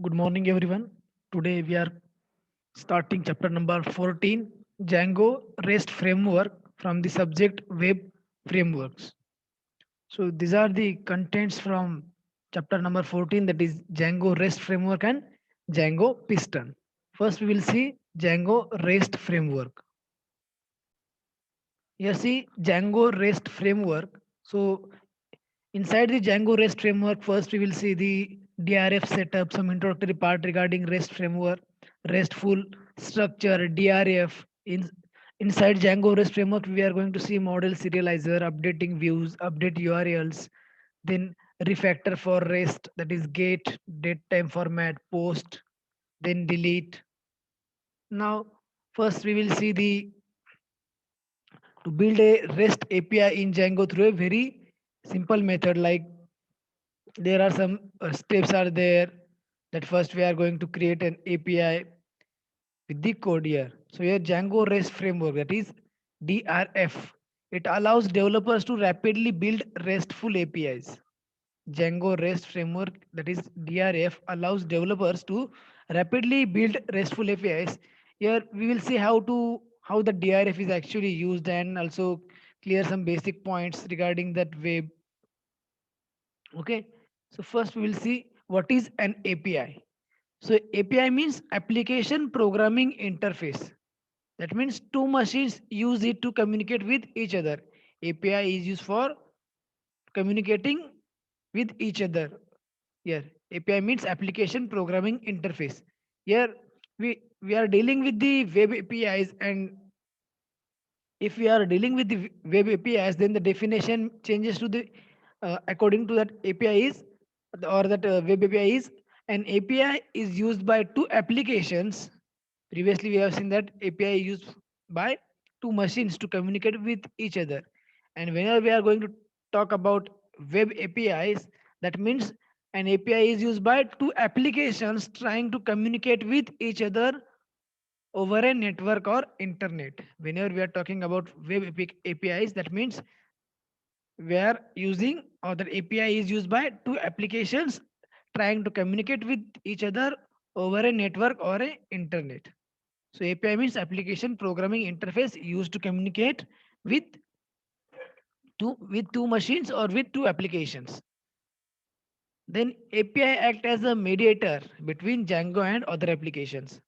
Good morning, everyone. Today we are starting chapter number 14, Django REST framework from the subject web frameworks. So these are the contents from chapter number 14, that is Django REST framework and Django Piston. First we will see Django REST framework. Here see Django REST framework. So inside the Django REST framework, first we will see the DRF setup, some introductory part regarding REST framework, RESTful structure, DRF. Inside Django REST framework, we are going to see model serializer, updating views, update URLs, then refactor for REST, that is get, date time format, post, then delete. Now, first we will see the to build a REST API in Django through a very simple method, like there are some steps are there, that first we are going to create an API with the code here. So here Django REST framework, that is DRF. It allows developers to rapidly build RESTful APIs. Django REST framework, that is DRF, allows developers to rapidly build RESTful APIs. Here we will see how the DRF is actually used, and also clear some basic points regarding that web. Okay, so first we will see what is an API. So API means application programming interface. That means two machines use it to communicate with each other. API is used for communicating with each other. Here API means application programming interface. Here we are dealing with the web APIs, and if we are dealing with the web APIs, then the definition changes to the according to that API is, or that web API is, an API is used by two applications. Previously, we have seen that API is used by two machines to communicate with each other. And whenever we are going to talk about web APIs, that means an API is used by two applications trying to communicate with each other over a network or internet. Whenever we are talking about web APIs, that means we are using, or the API is used by two applications trying to communicate with each other over a network or a internet. So API means application programming interface used to communicate with two machines or with two applications. Then API act as a mediator between Django and other applications.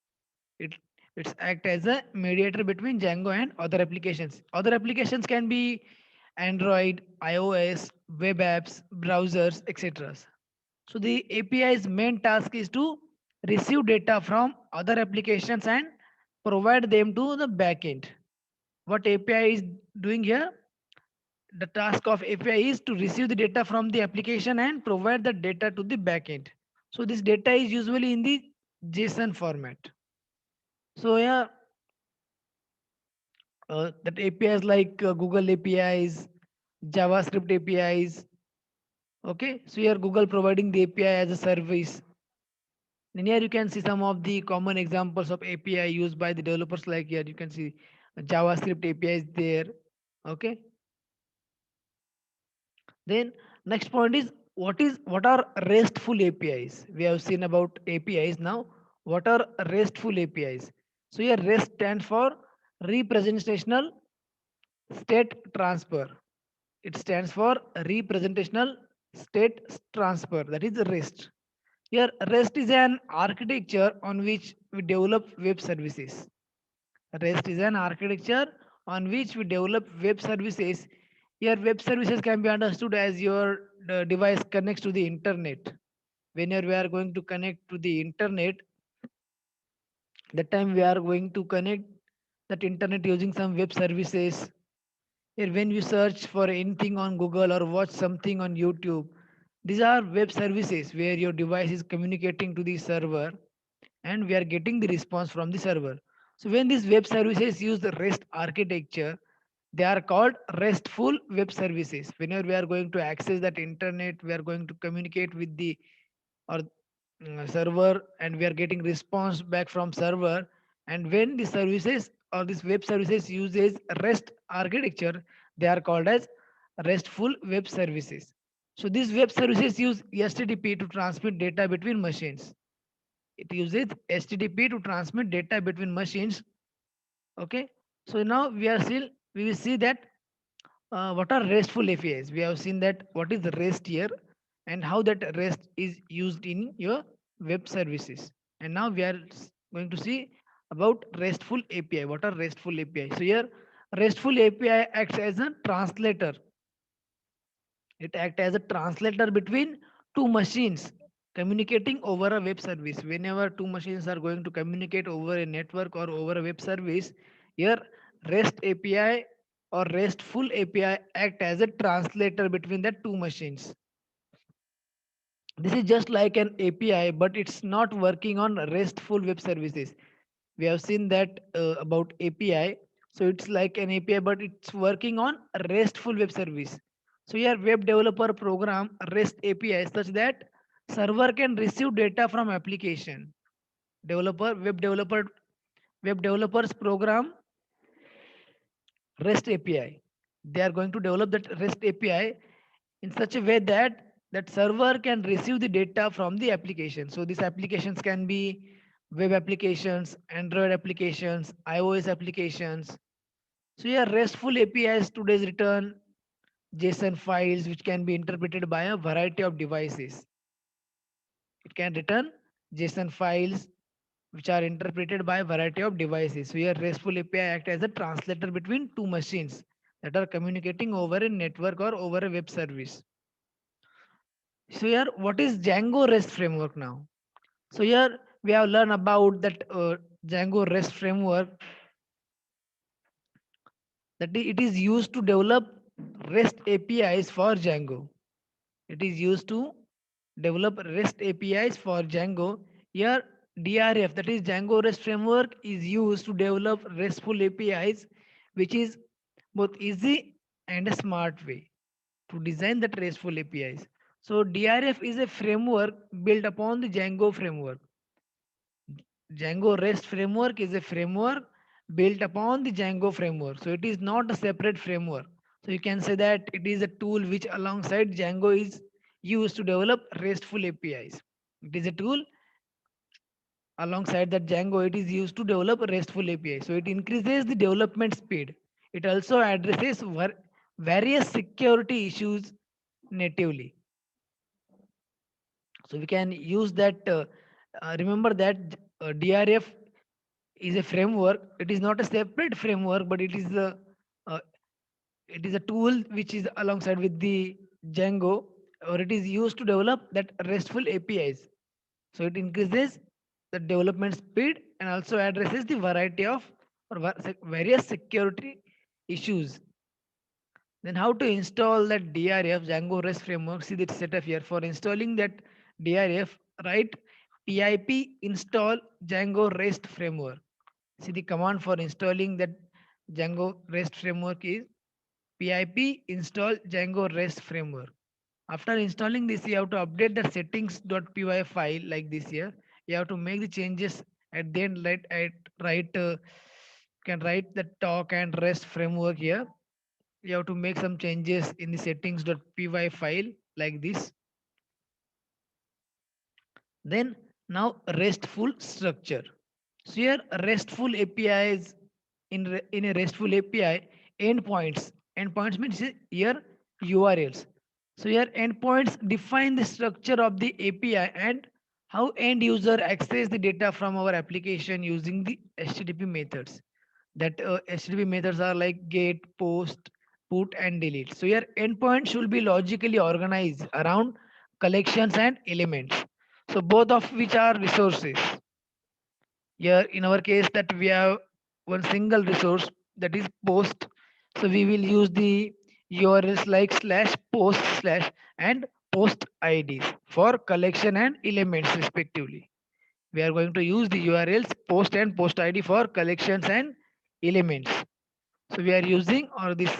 It it's act as a mediator between Django and other applications. Other applications can be Android, iOS, web apps, browsers, etc. So the API's main task is to receive data from other applications and provide them to the backend. What API is doing here? The task of API is to receive the data from the application and provide the data to the backend. So this data is usually in the JSON format. So yeah, that APIs like Google APIs, JavaScript APIs. Okay, so here Google providing the API as a service. Then here you can see some of the common examples of API used by the developers. Like here you can see JavaScript API is there. Okay. Then next point is what are RESTful APIs? We have seen about APIs. Now what are RESTful APIs? So here REST stands for representational state transfer. It stands for representational state transfer. That is REST. Here, REST is an architecture on which we develop web services. REST is an architecture on which we develop web services. Here, web services can be understood as your device connects to the internet. Whenever we are going to connect to the internet, that time we are going to connect that internet using some web services. Here, when you search for anything on Google or watch something on YouTube, these are web services where your device is communicating to the server and we are getting the response from the server. So when these web services use the REST architecture, they are called RESTful web services. Whenever we are going to access that internet, we are going to communicate with the or server, and we are getting response back from server. And when the services or this web services uses REST architecture, they are called as RESTful web services. So these web services use HTTP to transmit data between machines. It uses HTTP to transmit data between machines. Okay. So now we will see that what are RESTful APIs. We have seen that what is the REST here and how that REST is used in your web services. And now we are going to see about RESTful API. What are RESTful API? So here RESTful API acts as a translator. It acts as a translator between two machines communicating over a web service. Whenever two machines are going to communicate over a network or over a web service, here REST API or RESTful API act as a translator between the two machines. This is just like an API, but it's not working on RESTful web services. We have seen that about API. So it's like an API, but it's working on a RESTful web service. So here web developer program REST API such that server can receive data from application. Web developers program REST API. They are going to develop that REST API in such a way that that server can receive the data from the application. So these applications can be web applications, Android applications, iOS applications. So yeah, RESTful APIs today's return JSON files which can be interpreted by a variety of devices. It can return JSON files which are interpreted by a variety of devices. So here RESTful API act as a translator between two machines that are communicating over a network or over a web service. So here what is Django REST framework now? So here we have learned about that Django REST framework that it is used to develop REST APIs for Django. It is used to develop REST APIs for Django. Here DRF, that is Django REST framework, is used to develop RESTful APIs, which is both easy and a smart way to design that RESTful APIs. So DRF is a framework built upon the Django framework. Django REST framework is a framework built upon the Django framework. So it is not a separate framework. So you can say that it is a tool which alongside Django is used to develop RESTful APIs. It is a tool alongside that Django it is used to develop RESTful APIs. So it increases the development speed. It also addresses various security issues natively. So we can use that. Remember that DRF is a framework. It is not a separate framework, but uh, it is a tool which is alongside with the Django, or it is used to develop that RESTful APIs. So it increases the development speed and also addresses the variety of or various security issues. Then how to install that DRF Django REST framework? See the setup here. For installing that DRF, write pip install Django REST framework. See the command for installing that Django REST framework is pip install Django REST framework. After installing this, you have to update the settings.py file like this here. You have to make the changes at the end. Can write the talk and REST framework here. You have to make some changes in the settings.py file like this. Then now RESTful structure. So here RESTful APIs in a RESTful API endpoints means here URLs. So here endpoints define the structure of the API and how end user access the data from our application using the HTTP methods. That HTTP methods are like get, post, put, and delete. So here endpoints should be logically organized around collections and elements. So both of which are resources. Here in our case that we have one single resource that is post. So we will use the URLs like slash post slash and post IDs for collection and elements respectively. We are going to use the URLs post and post ID for collections and elements. So we are using or this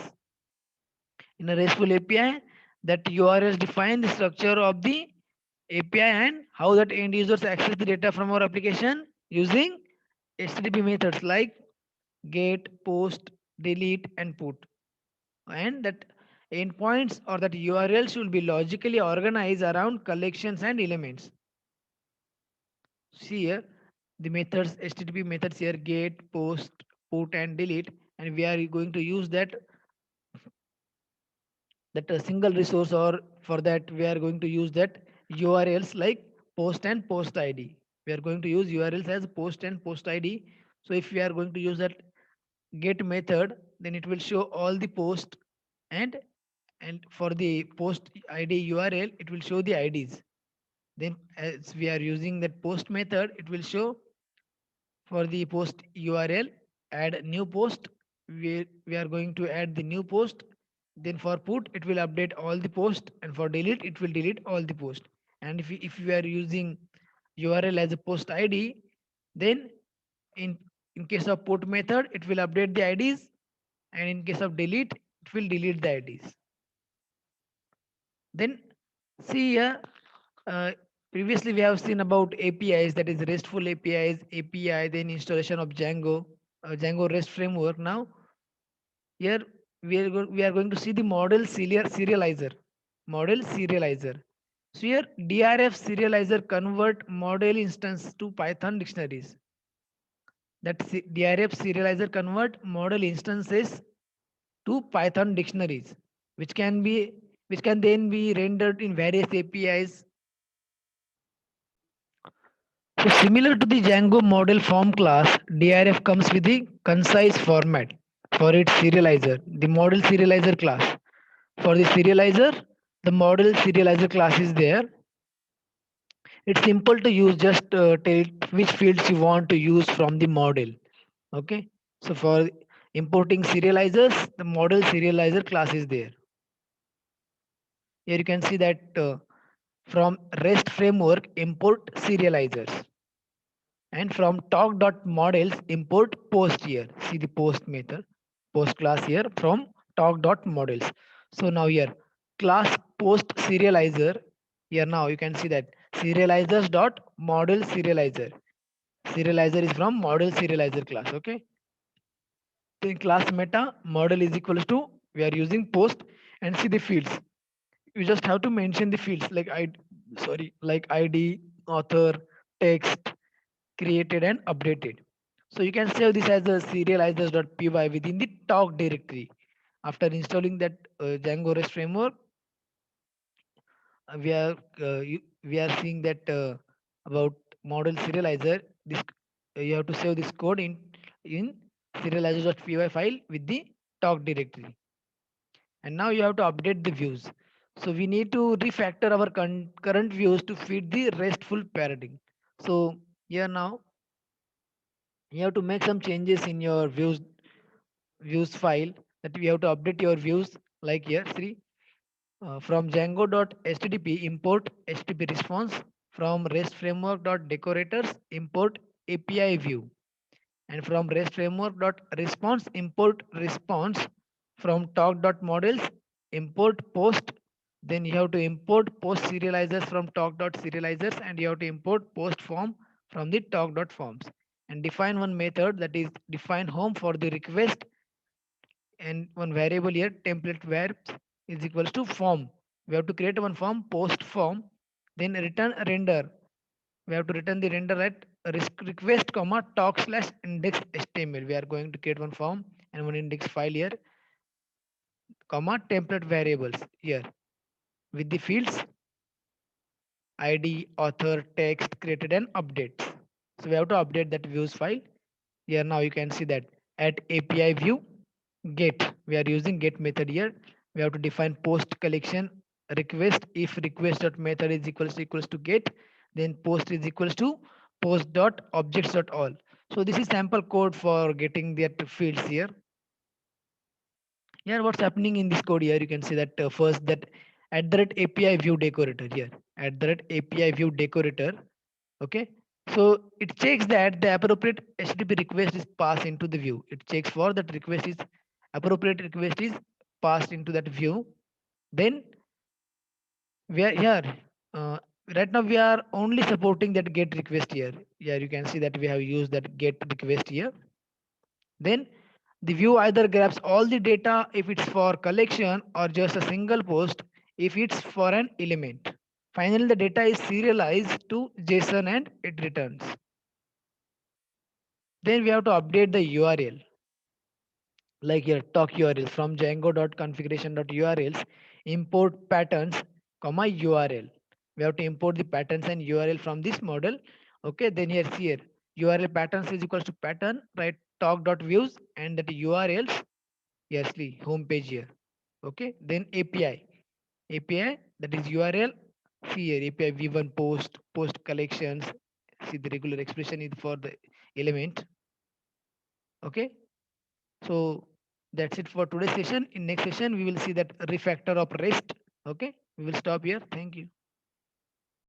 in a RESTful API that URLs define the structure of the API and how that end users access the data from our application using HTTP methods like get, post, delete, and put. And that endpoints or that URL should be logically organized around collections and elements. see here, the methods, HTTP methods here, get, post, put, and delete, and we are going to use that a single resource, or for that we are going to use that URLs like post and post ID. We are going to use URLs as post and post ID. So if we are going to use that get method, then it will show all the post, and for the post ID URL it will show the IDs. Then as we are using that post method, it will show for the post URL, add new post. We are going to add the new post. Then for put, it will update all the post, and for delete, it will delete all the post. And if we are using URL as a post ID, then in in case of put method, it will update the IDs, and in case of delete, it will delete the IDs. Then see here, uh, previously we have seen about APIs, that is RESTful APIs, API, then installation of Django, Django REST framework. Now here we are going to see the serializer, model serializer. So here DRF serializer convert model instance to Python dictionaries. DRF serializer convert model instances to Python dictionaries, which can be which can then be rendered in various APIs. So similar to the Django model form class, DRF comes with the concise format for its serializer, the model serializer class. For the serializer, the model serializer class is there. It's simple to use, just tell which fields you want to use from the model. Okay. So for importing serializers, the model serializer class is there. Here you can see that from REST framework, import serializers. And from talk.models, import post here. See the post method, post class here from talk.models. So now here, class post serializer. Here now you can see that serializers dot model serializer. Serializer is from model serializer class. Okay. So in class meta, model is equals to, we are using post, and see the fields. You just have to mention the fields like like ID, author, text, created and updated. So you can save this as a serializers.py within the talk directory. After installing that Django REST framework, we are seeing that about model serializer. This you have to save this code in serializers.py file with the talk directory. And now you have to update the views. So we need to refactor our current views to fit the RESTful paradigm. So here now you have to make some changes in your views file, that we have to update your views like here. See, from django.http import http response, from rest framework.decorators import API view, and from rest framework.response import response, from talk.models import post. Then you have to import post serializers from talk.serializers, and you have to import post form from the talk.forms, and define one method, that is define home for the request, and one variable here template verbs is equals to form. We have to create one form, post form, then return render. We have to return the render at request comma talk slash index html. We are going to create one form and one index file here, comma template variables here with the fields ID, author, text, created and updates. So we have to update that views file. Here now you can see that at API view get, we are using get method here. We have to define post collection request. If request dot method is equals to get, then post is equals to post dot objects dot all. So this is sample code for getting that fields here. Here what's happening in this code here, you can see that first that at the rate API view decorator here, at the rate API view decorator. Okay. So it checks that the appropriate HTTP request is passed into the view. It checks for that appropriate request is passed into that view. Then we are here. Uh, right now we are only supporting that get request here. Yeah, you can see that we have used that get request here. Then the view either grabs all the data if it's for collection, or just a single post if it's for an element. Finally, the data is serialized to JSON and it returns. Then we have to update the URL, like your talk URLs from django.configuration.urls, import patterns, comma URL. We have to import the patterns and URL from this model. Okay, then here URL patterns is equals to pattern, right? Talk.views and that URLs, yes, the home page here. Okay, then API that is URL. See here API v1 post collections. See the regular expression is for the element. Okay, so that's it for today's session. In next session, we will see that refactor of REST. Okay, we will stop here. Thank you.